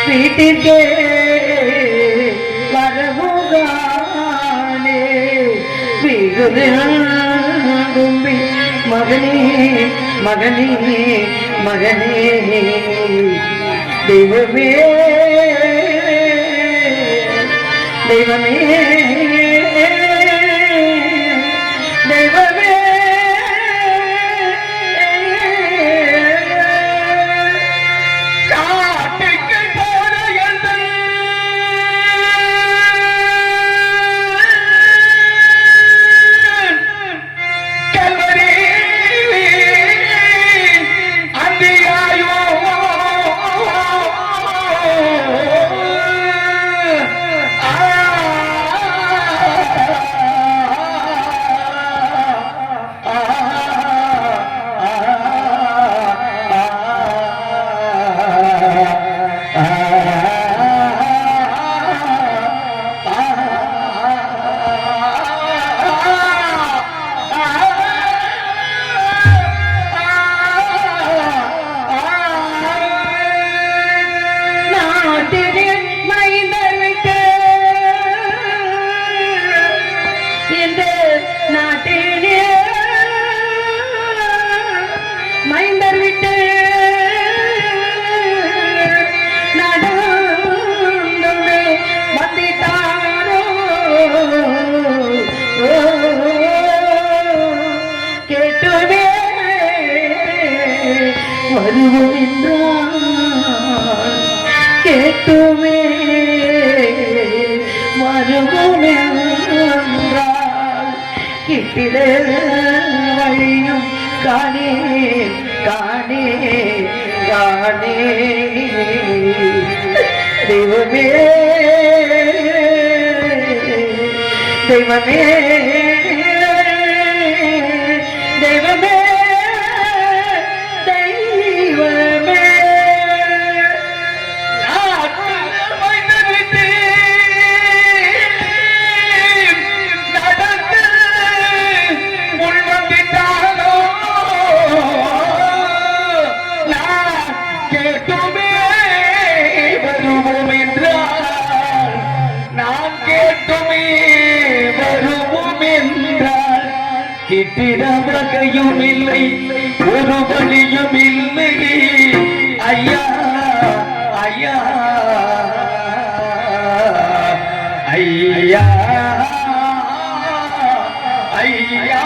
வீட்டிற்கே வரவுகானே வீகுதும்பி மகனே மகனே மகனே தெய்வமே தெய்வமே தெய்வமே வருவோம் என்றால் கேட்டுமே வருவோம் என்றால் கிட்டிட வழியும் காணே காணே காணே தெய்வமே தெய்வமே தெய்வமே கிட்டிட வகையும் இல்லை ஒரு வழியும் இல்லை ஐயா ஐயா ஐயா ஐயா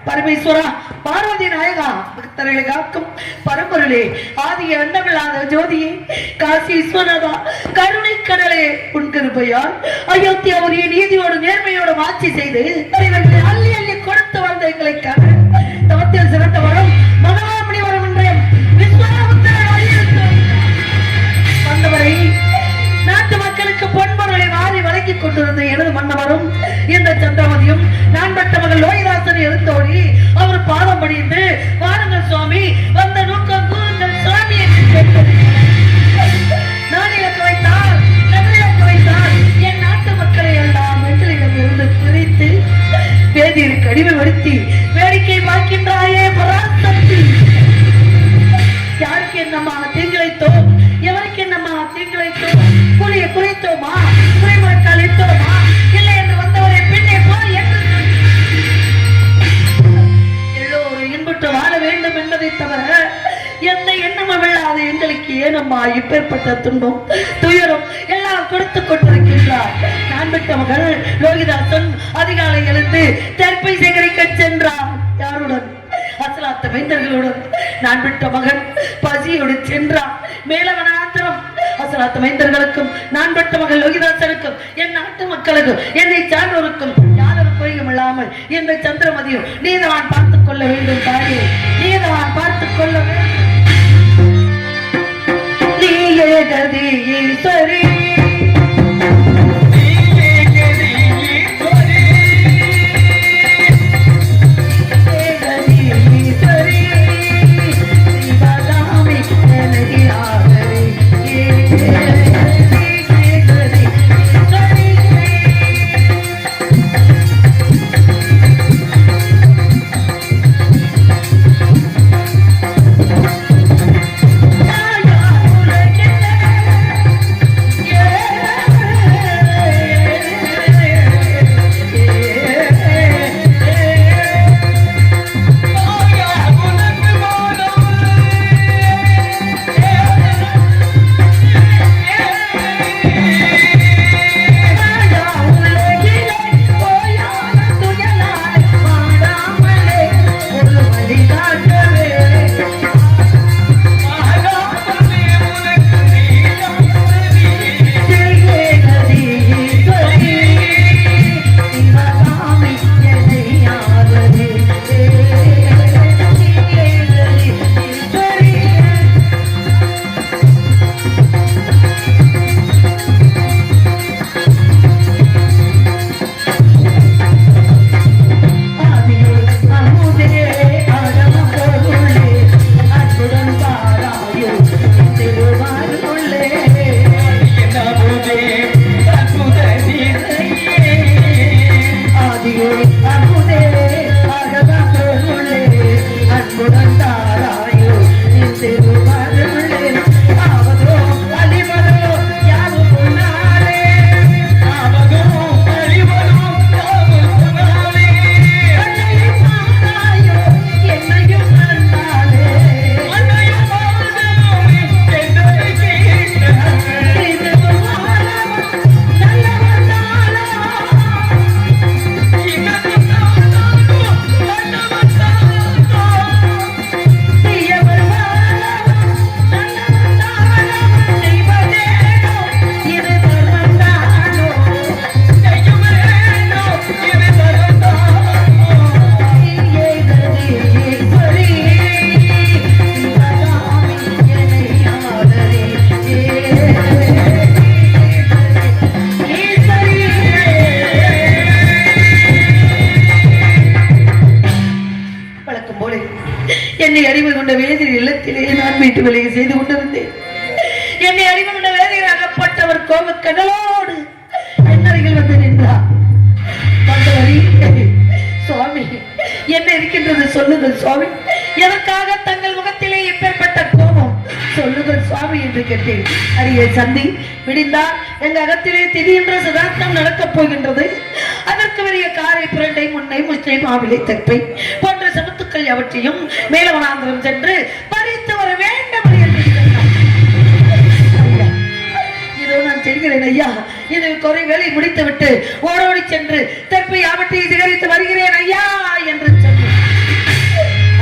பரமேஸ்வரா, பார்வதி நாயகா, பக்தர்களை காக்கும் பரம்பொருளே, ஆதிய அண்டமில்லாத ஜோதியே, காசி விஸ்வநாதா, கருணை கடலே, உன் கிருபையால் அயோத்தியாவுடைய நீதியோடு நேர்மையோடு ஆட்சி செய்து இவர்களை அள்ளி அள்ளி கொடுத்து வந்த எங்களை காண தவத்தில் சிறந்த வரும் மகாமணி வரும் என்ற விஸ்வநாதரை வலியுறுத்தும் வந்தவரை நாட்டு மக்களுக்கு பொன்பொருளை வாரி வழங்கிக் கொண்டிருந்த எனது மன்னவரும் இந்த சந்திரமதியும் நான் பெற்ற மகள் லோகிதாசன் எழுந்தோடி அவர் பாதம் பணிந்து வாருங்கள் சுவாமி, வந்த நோக்கம் கூறுங்கள் சுவாமி என்று கேட்பது. நான் இலக்கு வைத்தால் இலக்கு வைத்தால் என் நாட்டு மக்களை எல்லாம் மெட்டலிடம் இருந்து பிரித்து வேதியில் கடிமைப்படுத்தி வேடிக்கை பார்க்கின்றாயே பராசக்தி. யாருக்கு என்னம்மா தீங்கிழைத்தோம், எவருக்கு என்னம்மா தீங்கிழைத்தோம், கூலியை குறைத்தோமா, குறைமுறைக்கால் இட்டோமா, இல்லை என்று வந்தவரை பின்னே போய் என்று எல்லோரும் இன்புற்று வாழ வேண்டும் என்பதை தவிர எந்த எண்ணமும் இல்லாத எங்களுக்கு ஏனம்மா இப்பேற்பட்ட துன்பம் துயரம் எல்லாம் கொடுத்துக் கொண்டிருக்கின்றார். நான் விட்ட மகள் லோகிதாசன் அதிகாலை எழுந்து தெற்பை சேகரிக்க சென்றார். யாருடன்? அசலாத்த மைந்தர்களுடன். நான் விட்ட மகன் பசியோடு சென்றார். மேலவனாத்திரம் அசலாத்த மைந்தர்களுக்கும் நான் விட்ட மகள் லோகிதாசனுக்கும் என் நாட்டு மக்களுக்கும் என்னை சார்ந்தோருக்கும் யாரும் குறையும் இல்லாமல் இந்த சந்திரமதியும் நீதான் பார்த்துக் கொள்ள வேண்டும். தாயே, நீதான் பார்த்துக் கொள்ள வேண்டும். நீயே கதி ஈஸ்வரி, என்னை அறிவு கொண்ட வேதிர் இல்லத்திலே நான் வீட்டு வேலையை செய்து கொண்டிருந்தேன். என்னை அறிவு கொண்ட வேதியில் அகப்பட்டவர் கோப கடலோடு என்னருகில் வந்து நின்றார். சுவாமி, என்ன இருக்கின்றது சொல்லுங்கள் சுவாமி, எதற்காக தங்கள் முகத்திலே இப்பேற்பட்ட கோபம் சொல்லுங்கள் சுவாமி என்று கேட்டேன். அரிய சந்தி விடிந்தால் எங்க அகத்திலே திடீரென்ற சதாப்தம் நடக்கப் போகின்றது. அதற்கு பெரிய காரை புரண்டை முன்னை முச்சை மாவிலை தப்பை போன்ற சமத்துக்கள் அவற்றையும் மேலவனாந்திரம் சென்று பறித்து வர வேண்டும் என்று இதோ நான் செல்கிறேன் ஐயா. இது குறை வேலை முடித்து விட்டு ஓடோடி சென்று தற்பை அவற்றை சிகரித்து வருகிறேன் ஐயா என்று சொன்னேன்.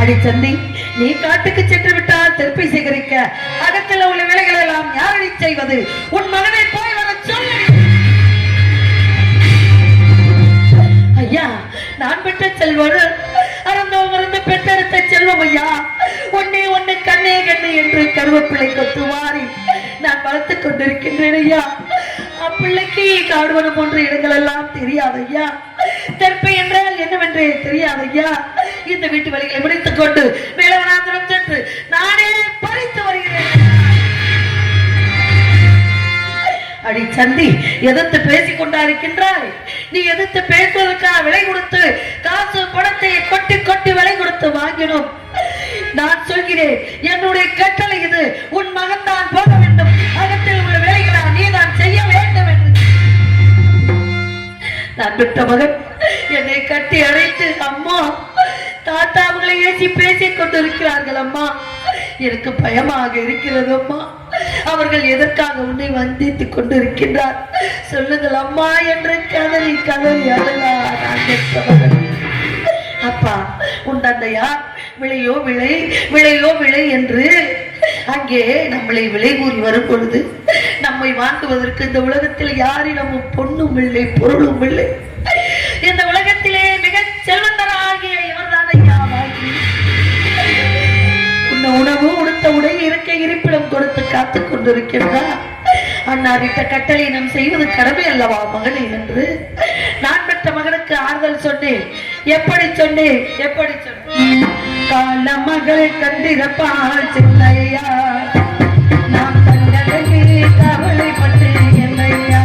அடி சந்தி, நீ காட்டுக்கு சென்று விட்டால் திருப்பி சேகரிக்க அகத்தில் உள்ள வேலைகள் எல்லாம் யாரடி செய்வது? உன் மகனை போய் வர சொல்லு. ஐயா, நான் பெற்ற செல்வன் அறந்தவங்க பெற்றெடுத்த செல்வம் ஐயா. ஒன்னே ஒன்னு கண்ணே கண்ணு என்று கருவப்பிள்ளை கொத்துவாரி நான் வளர்த்துக் கொண்டிருக்கின்றேன் ஐயா. அப்பிள்ளைக்கு காடுவனம் போன்ற இடங்கள் எல்லாம் தெரியாது ஐயா. தெற்பை என்றால் என்னவென்றே தெரியாது ஐயா. இந்த வீட்டு வழிகளை முடித்துக் கொண்டு வேலவனாந்திரம் சென்று நானே பறித்து வருகிறேன். அடி சந்தி, எதிர்த்து பேசிக் கொண்டிருக்கின்றாய். நீ எதிர்த்து பேசுவதற்காக விலை கொடுத்து காசு பணத்தை கொட்டி கொட்டி விலை கொடுத்து வாங்கினோம். நான் சொல்கிறேன், என்னுடைய கட்டளை இது. உன் மகன் தான் போக வேண்டும். அகத்தில் உள்ள வேலைகளை நீ தான் செய்ய வேண்டும் என்று நான் பெற்ற மகன் என்னை கட்டி அழைத்து அம்மா தாத்தா அவங்களை ஏசி பேசிக் கொண்டிருக்கிறார்கள் அம்மா. எனக்கு பயமாக இருக்கிறது அம்மா. அவர்கள் எதற்காக உன்னை வந்தித்துக் கொண்டிருக்கின்றார் சொல்லுங்கள் அம்மா என்று கதறி கதறி அழுதார். அப்பா, உன் தந்தையார் விளையோ விளை விளையோ விளை என்று அங்கே நம்மளை விலை கூறி வரும் பொழுது நம்மை வாங்குவதற்கு இந்த உலகத்தில் யாரிடமும் பொண்ணும் இல்லை பொருளும் இல்லை. இந்த உலகத்திலே மிக செல்வந்தராகிய இவர்தான் ஐயா வாங்கி உன்ன உணவு உடுத்த உடை இருக்க இருப்பிடம் கொடுத்து காத்துக் கொண்டிருக்கின்றார். அண்ணாவிட்ட கட்டளை நாம் செய்வது கடமை அல்லவா மகனே என்று நான் பெற்ற மகனுக்கு ஆறுதல் சொன்னேன். எப்படி சொன்னேன்? எப்படி சொன்னேன்? கால மகள் கண்டிருப்பாள் சின்னையா, நாம் கண்டதே கவலைப்பட்டு என்னையா.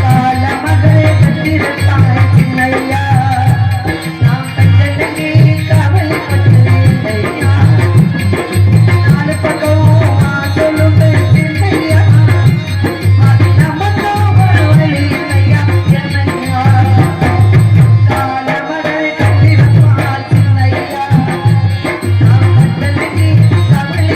கால மகள் கண்டிருப்பாள் சின்னையா, நாம் கண்டதே கவலைப்பட்டு என்னையா. நாலு பக்கம் சொல்லுங்க சின்னையா, அது நமக்கு ஒரு வழி இல்லையா என்னையா. கால மகள் கண்டிருப்பாள் சின்னையா, நாம் கண்டதே கவலை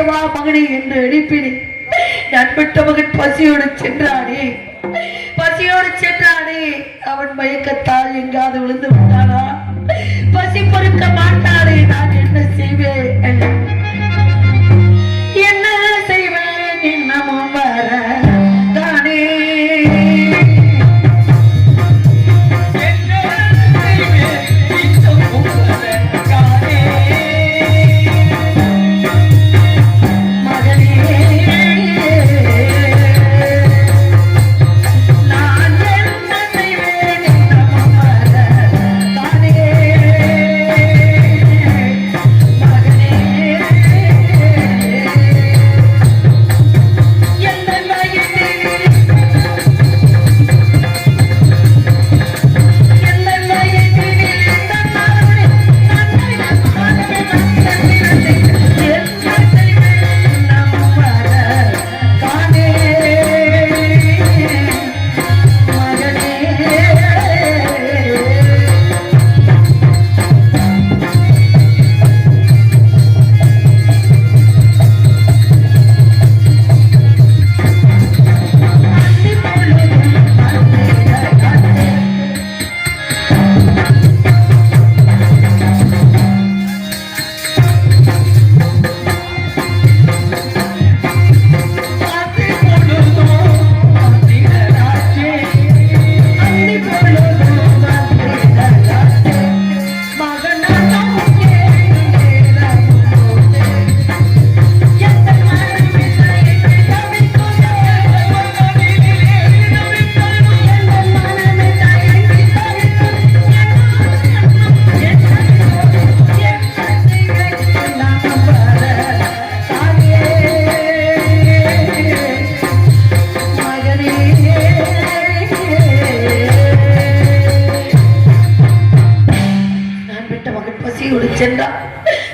சேகரித்து வா மகனே என்று எழுப்பினேன். நான் பெற்ற மகன் பசியோடு சென்றானே, பசியோடு சென்றானே. அவன் மயக்கத்தால் எங்காவது விழுந்து விட்டானா? பசி பொறுக்க மாட்டானே. நான் என்ன செய்வேன், என்ன செய்வேன்? இன்னமும் வர தானே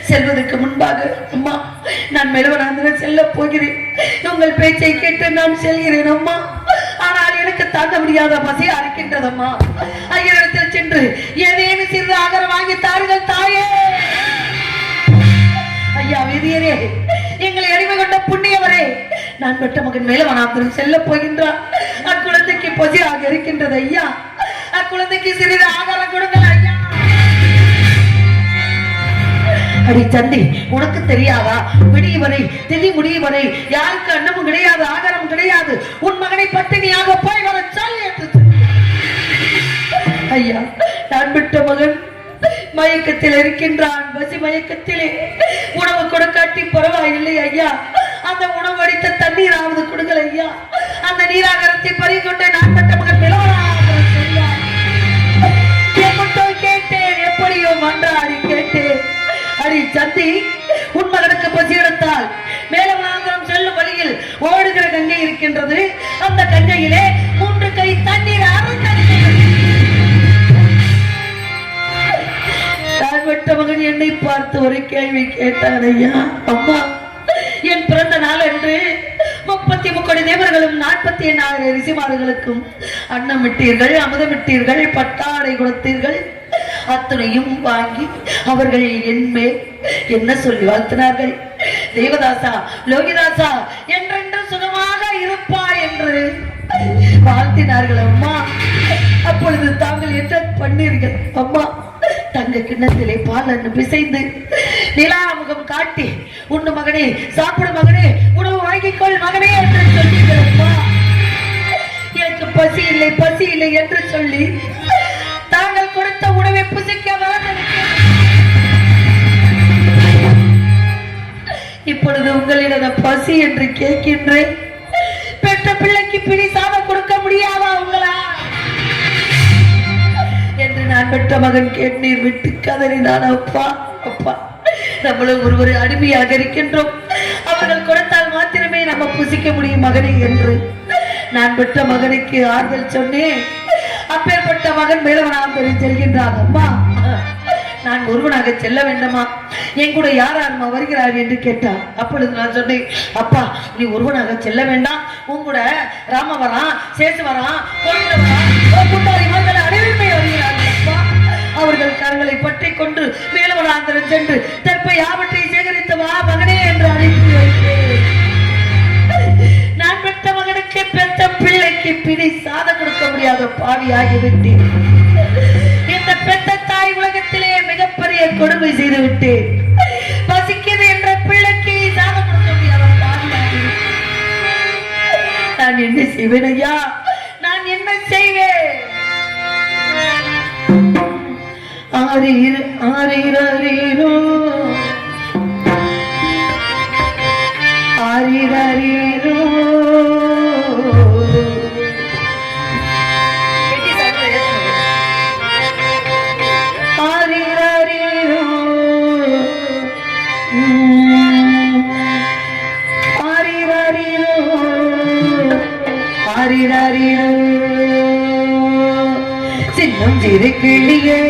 செல்வதற்கு முன்பாக, அம்மா நான் மெலவனாந்திரம் செல்ல போகிறேன், உங்கள் பேச்சை கேட்டு நான் செல்கிறேன் அம்மா. ஆனால் எனக்கு தாங்க முடியாத பசி அரைக்கின்றதம்மா. ஐயரிடத்தில் சென்று ஏதேனும் சிறிது ஆகாரம் வாங்கி தாருங்கள் தாயே. ஐயா வேதியரே, எங்களை அடிமை கொண்ட புண்ணியவரே, நான் பெற்ற மகன் மேலவனாந்திரம் செல்ல போகின்றார். அக்குழந்தைக்கு பசியாக இருக்கின்றது ஐயா, அக்குழந்தைக்கு சிறிது ஆகாரம் கொடுங்கள் ஐயா. அடி தந்தை, உனக்கு தெரியாதா? விடிய வரை திதி முடிய வரை யாருக்கு அன்னமும் கிடையாது, ஆகாரம் கிடையாது. உன் மகனை பட்டினியாக போய் வர சொல் என்று. ஐயா, நான் விட்ட மகன் மயக்கத்தில் இருக்கின்றான். பசி மயக்கத்திலே உணவு கொடுக்காட்டி பரவாயில்லை ஐயா. அந்த உணவு அடித்த தண்ணீராவது கொடுங்கள் ஐயா. அந்த நீராகாரத்தை பறிகொண்டு நான் விட்ட மகன் கேட்டேன், எப்படியோ மன்றாடி கேட்டேன். அடி சந்தி, உன் மகனுக்கு பசி எடுத்தால் மேலவனாந்திரம் செல்லும் வழியில் ஓடுகிற கங்கை இருக்கின்றது. அந்த கங்கையிலே 3 கை தண்ணீர் விட்ட மகன் என்னை பார்த்து ஒரு கேள்வி கேட்டான் ஐயா. அம்மா, என் பிறந்த நாள் என்று 33 தேவர்களும் 44 ரிஷிமார்களுக்கும் அன்னமிட்டீர்கள், அமுதமிட்டீர்கள், பட்டாடை கொடுத்தீர்கள். அத்தனையும் வாங்கி அவர்கள் என்மே என்ன சொல்லி வாழ்த்தினார்கள்? தேவதாசா, லோகிதாசா, என்றென்று சுகமாக இருப்பாய் என்று வாழ்த்தினார்கள் அம்மா. அப்பொழுது தாங்கள் என்ன பண்ணீர்கள் அம்மா? தங்க கிண்ணத்திலே பால் அன்னு பிசைந்து நிலாமுகம் காட்டி, உண்ணு மகனே, சாப்பிடு மகனே, உணவு வாங்கிக்கொள் மகனே என்று சொன்னீர்கள் அம்மா. எனக்கு பசி இல்லை, பசி இல்லை என்று சொல்லி தாங்கள் கொடுத்த உணவை புசிக்க இப்பொழுது உங்களிடம் பசி என்று கேட்கின்றேன். பெற்ற பிள்ளைக்கு பிடி சாதம் கொடுக்க முடியாதா உங்களா என்று நான் பெற்ற மகன் கேட்டீர் விட்டு கதறினான். அப்பா, அப்பா, நம்மளும் ஒருவரை அடிமையாக இருக்கின்றோம். அவர்கள் கொடுத்தால் மாத்திரமே நம்ம புசிக்க முடியும் மகனே என்று நான் பெற்ற மகனுக்கு ஆறுதல் சொன்னேன். அப்பேற்பட்ட மகன் மேலவனாந்திரம் செல்கின்றான். அம்மா, நான் ஒருவனாக செல்ல வேண்டுமா? என் கூட யார் யாருமா வருகிறார் என்று கேட்டார். அப்பொழுது நான் சொன்னேன், அப்பா, நீ ஒருவனாக செல்ல வேண்டாம், உன் கூட ராம வரான், சேசு வரான், அனைவருமே வருகிறார்கள் அப்பா. அவர்கள் கரங்களை பற்றி கொண்டு மேலவனாந்திரம் சென்று தற்ப யாவற்றை சேகரித்து வா மகனே என்று அழைத்து வைத்து எனக்கு பெற்ற பிள்ளைக்கு பிடி சாதம் கொடுக்க முடியாத பாவியாகிவிட்டேன். இந்த பெற்ற தாய் உலகத்திலே மிகப்பெரிய கொடுமை செய்து விட்டேன். பசிக்கிறது என்ற பிள்ளைக்கு சாதம் கொடுக்க முடியாத பாவியாகிவிட்டேன். நான் என்ன செய்வேன் ஐயா? நான் என்ன செய்வேன்? ஆரீரோ ஆரீரோ ஆரீரோ சின்னம் சிறு கிளியே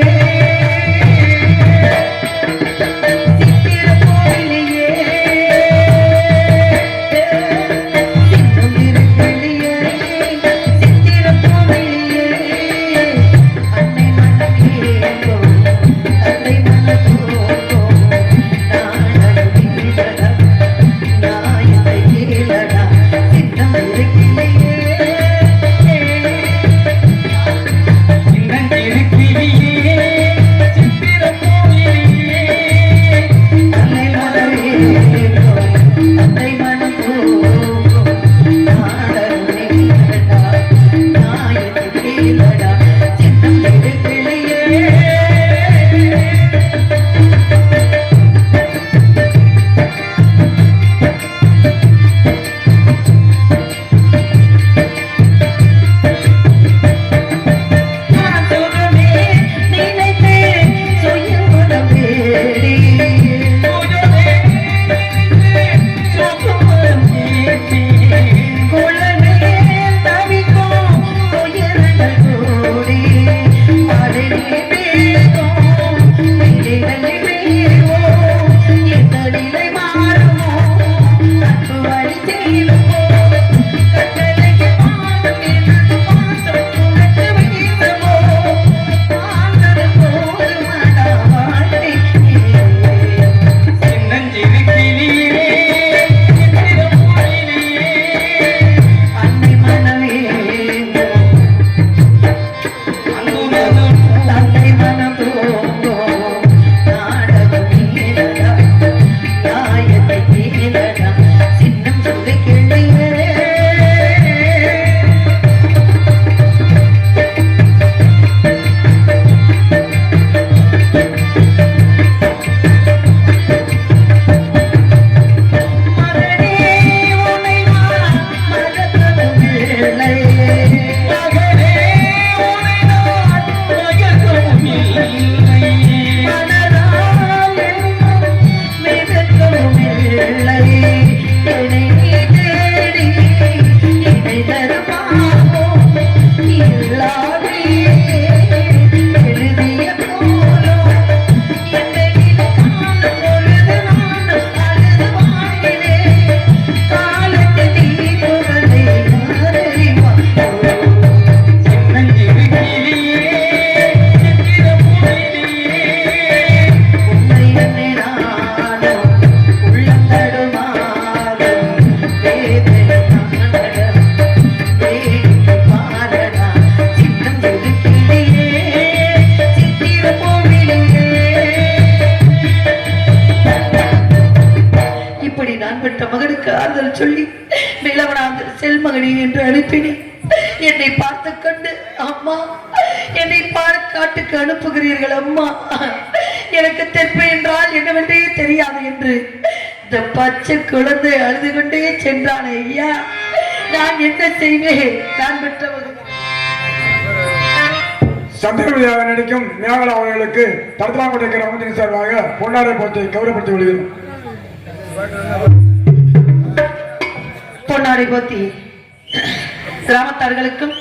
சொல்லி நிலவனாந்து செல்மகனி என்று அனுப்பினேன். என்னை பார்த்து கொண்டு அம்மா என்னை காட்டுக்கு அனுப்புகிறீர்கள் அம்மா, எனக்கு தெற்பு என்றால் என்னவென்றே தெரியாது என்று இந்த பச்சை குழந்தை அழுது கொண்டே சென்றான். ஐயா நான் என்ன செய்வேன்? நான் பெற்றவர்கள் சந்திரவிழாவை நடிக்கும் மேகலா அவர்களுக்கு தடுத்தலாங்குடி கிராமத்தின் சார்பாக பொன்னாரை போட்டு கௌரவப்படுத்தி விடுகிறோம். பொன்னாரை போத்தி கிராமத்தார்களுக்கும்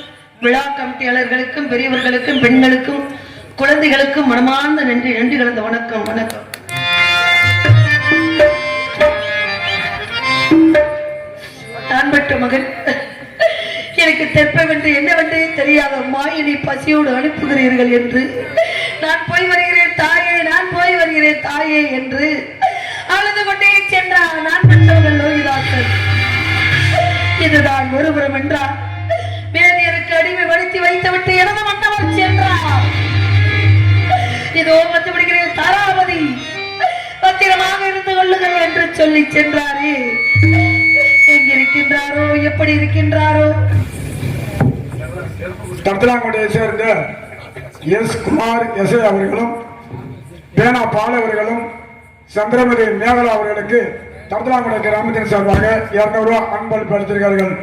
விழா கமிட்டியாளர்களுக்கும் பெரியவர்களுக்கும் பெண்களுக்கும் குழந்தைகளுக்கும் மனமார்ந்த நன்றி நன்றி கலந்த வணக்கம் வணக்கம். நான் பெற்ற மகன் எனக்கு தெற்பவென்று என்னவென்றே தெரியாத அம்மா என்னை பசியோடு அனுப்புகிறீர்கள் என்று நான் போய் வருகிறேன் தாயே, நான் போய் வருகிறேன் தாயே என்று அழுது கொண்டே சென்றார். நான் பெற்றவர்கள் லோகிதாசன் இதுதான் ஒருபுறம் என்றார். வேதியருக்கு அடிமை வடித்து வைத்துவிட்டு எனது மன்னவர் சென்றார். இதோ வந்து விடுகிறேன் தாராபதி, பத்திரமாக இருந்து கொள்ளுங்கள் என்று சொல்லி சென்றாரே. எங்கிருக்கின்றாரோ, எப்படி இருக்கின்றாரோ? தர்த்தலாங்குடியை சேர்ந்த எஸ் குமார் எஸ் அவர்களும் பேனா பால் அவர்களும் சந்திரமதி மேகலா அவர்களுக்கு தர்த்தலாங்குடி கிராமத்தின் சார்பாக 200 ரூபாய் அன்பளிப்பு அளித்திருக்கிறார்கள்.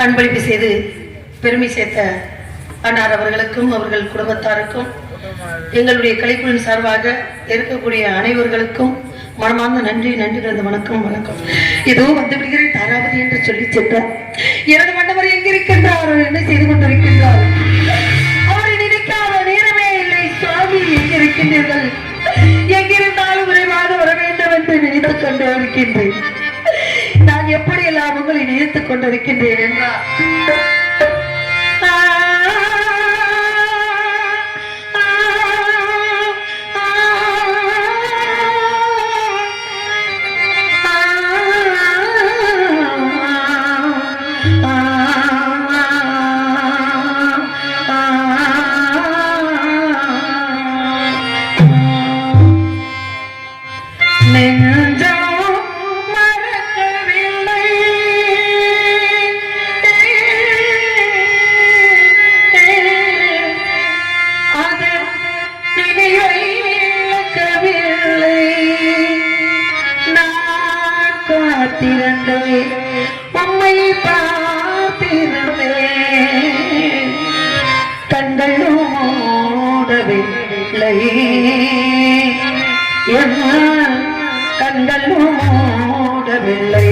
அன்பளிப்பு செய்து பெருமை சேர்த்த அன்னார் அவர்களுக்கும் அவர்கள் குடும்பத்தாருக்கும் எங்களுடைய கலைக்குழுவின் சார்பாக இருக்கக்கூடிய அனைவர்களுக்கும் மனமார்ந்த நன்றி கலந்த வணக்கம். ஏதோ வந்து விடுகிறேன் தாராபதி என்று சொல்லி சென்றார். எனது மண்டபர் எங்கிருக்கின்றார், என்ன செய்து கொண்டிருக்கின்றார்? அவரை நினைக்காத நேரமே இல்லை. சுவாமி எங்கிருக்கின்றீர்கள்? எங்கிருந்தாலும் விரைவாக வர வேண்டும் என்று நினைத்துக் கொண்டு இருக்கின்றேன். நான் எப்படியெல்லாம் உங்களை நினைத்துக் கொண்டிருக்கின்றேன் என்றார். உம்மை பார்த்திருந்தே கண்களும் மூடவில்லை, கண்களும் மூடவில்லை.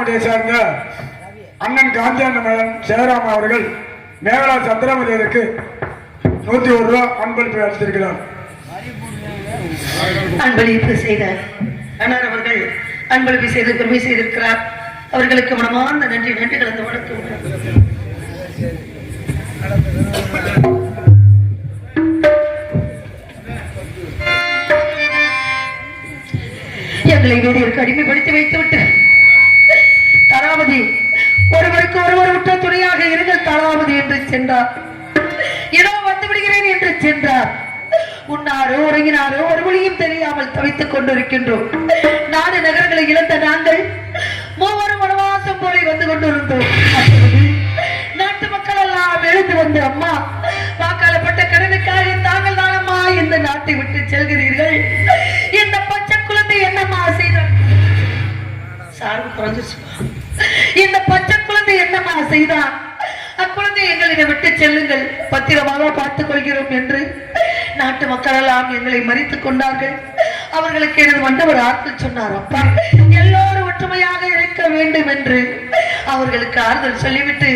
தட்டாம்பட்டியை சேர்ந்த அண்ணன் காந்தி அண்ணன் சேராம அவர்கள் மேகலா சந்திரமதியருக்கு 101 ரூபா அன்பளிப்பு அளித்திருக்கிறார். அன்பளிப்பு செய்த அண்ணார் அவர்கள் அன்பளிப்பு செய்து பெருமை செய்திருக்கிறார். அவர்களுக்கு மனமார்ந்த நன்றி கலந்து வணக்கம். எங்களை வேடியருக்கு அடிமைப்படுத்தி வைத்துவிட்டு தராவதி ஒருவருக்கு ஒருவர் உற்ற துணையாக இருங்கள் தராவதி என்று சென்றார். ஏதோ வந்து விடுகிறேன் என்று சென்றார். உன்னாரோ உறங்கினாரோ ஒரு மொழியும் தெரியாமல் தவித்துக் கொண்டிருக்கின்றோம். நாடு நகரங்களை இழந்த நாங்கள் மூவரும் வனவாசம் போல வந்து கொண்டிருந்தோம். நாட்டு மக்கள் எல்லாம் எழுந்து வந்து அம்மா வாக்காளப்பட்ட கடனுக்காக தாங்கள் தானம்மா இந்த நாட்டை விட்டு செல்கிறீர்கள். இந்த பச்சை குழந்தை என்னம்மா செய்தார்? சார்பு குறைஞ்சிருச்சு. இந்த பச்சை குழந்தை என்னம்மா செய்தார்? அக்குழந்தை எங்களிடம் விட்டு செல்லுங்கள், பத்திரமாக பார்த்துக் கொள்கிறோம் என்று நாட்டு மக்கள் எல்லாம் எங்களை மறித்துக் கொண்டார்கள். அவர்களுக்கு எனது மண்டவர் ஆறுதல் சொன்னார். அப்பா எல்லோரும் ஒற்றுமையாக இருக்க வேண்டும் என்று அவர்களுக்கு ஆறுதல் சொல்லிவிட்டு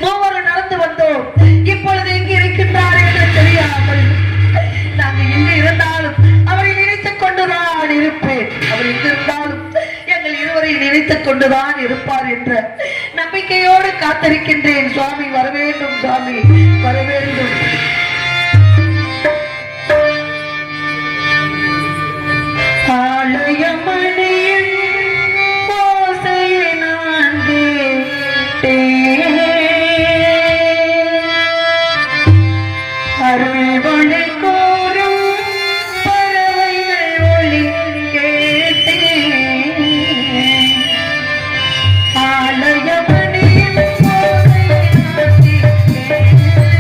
மூவரும் நடந்து வந்தோம். இப்பொழுது எங்கு இருக்கின்றார் என்று தெரியாமல் நாங்கள் எங்கு இருந்தாலும் அவரை நினைத்துக் கொண்டுதான் இருப்பேன். அவர் எங்கு இருந்தாலும் எங்கள் இருவரை நினைத்துக் கொண்டுதான் இருப்பார் என்ற நம்பிக்கையோடு காத்திருக்கின்றேன். சுவாமி வர வேண்டும், சுவாமி வர வேண்டும். ஆலயமணியின் ஓசையை நான் கேட்டேன். அருள்வழி கோரும் பறவைகள் ஒலி கேட்டேன். ஆலயமணியின் ஓசையை நான் கேட்டேன்.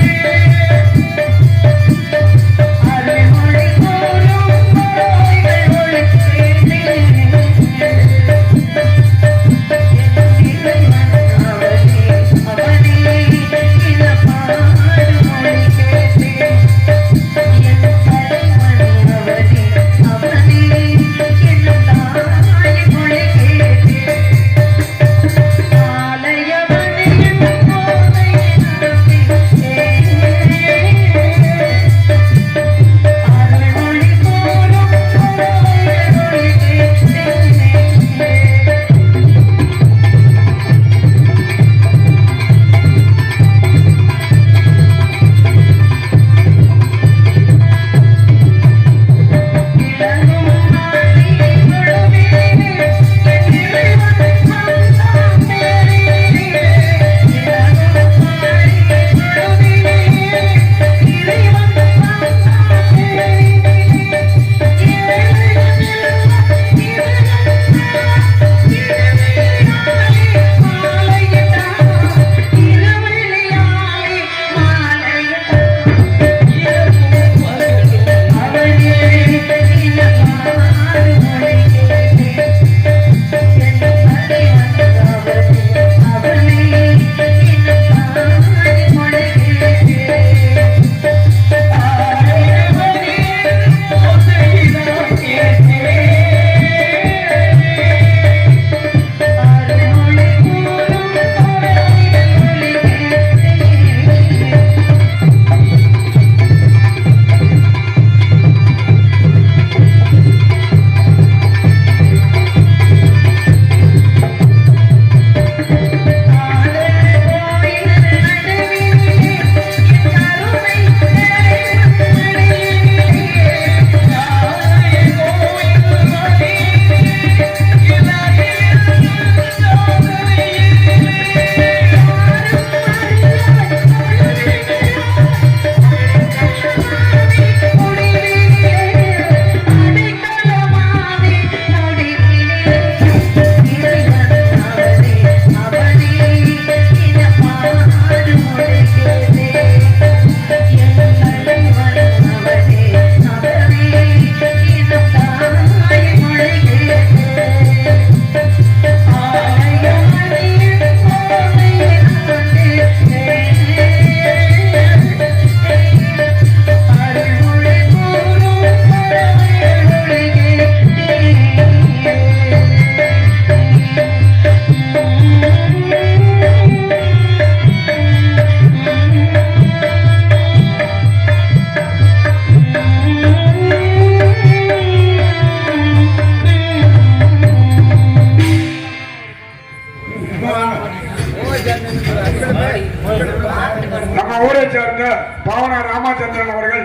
நம்ம ஊரை சேர்ந்த பாவனா ராமச்சந்திரன் அவர்கள்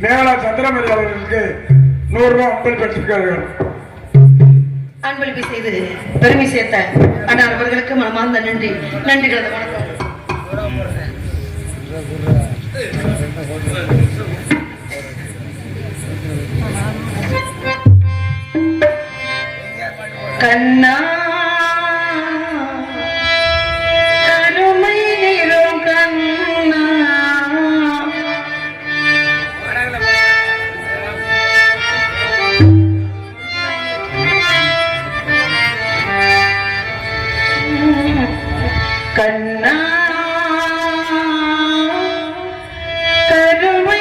மேகலா சந்திரமதி அவர்களுக்கு 100 ரூபாய் அன்பளிப்பு பெற்றிருக்கிறார்கள். அன்பளிப்பு செய்து பெருமை சேர்த்த அண்ணார் அவர்களுக்கு மனமார்ந்த நன்றி. நன்றிகளது வணக்கம். கண்ணா கருமை நிறம் கண்ணா கண்ணா கருமை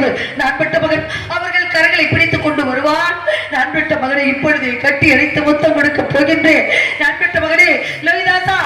போது நான் பெற்ற மகன் அவர்கள் கரங்களை பிடித்துக் கொண்டு வருவான். நான் பெற்ற மகனை இப்பொழுதே கட்டி அணைத்து முத்தம் கொடுக்க போகின்றேன். நான் பெற்ற மகனே லோகிதாசா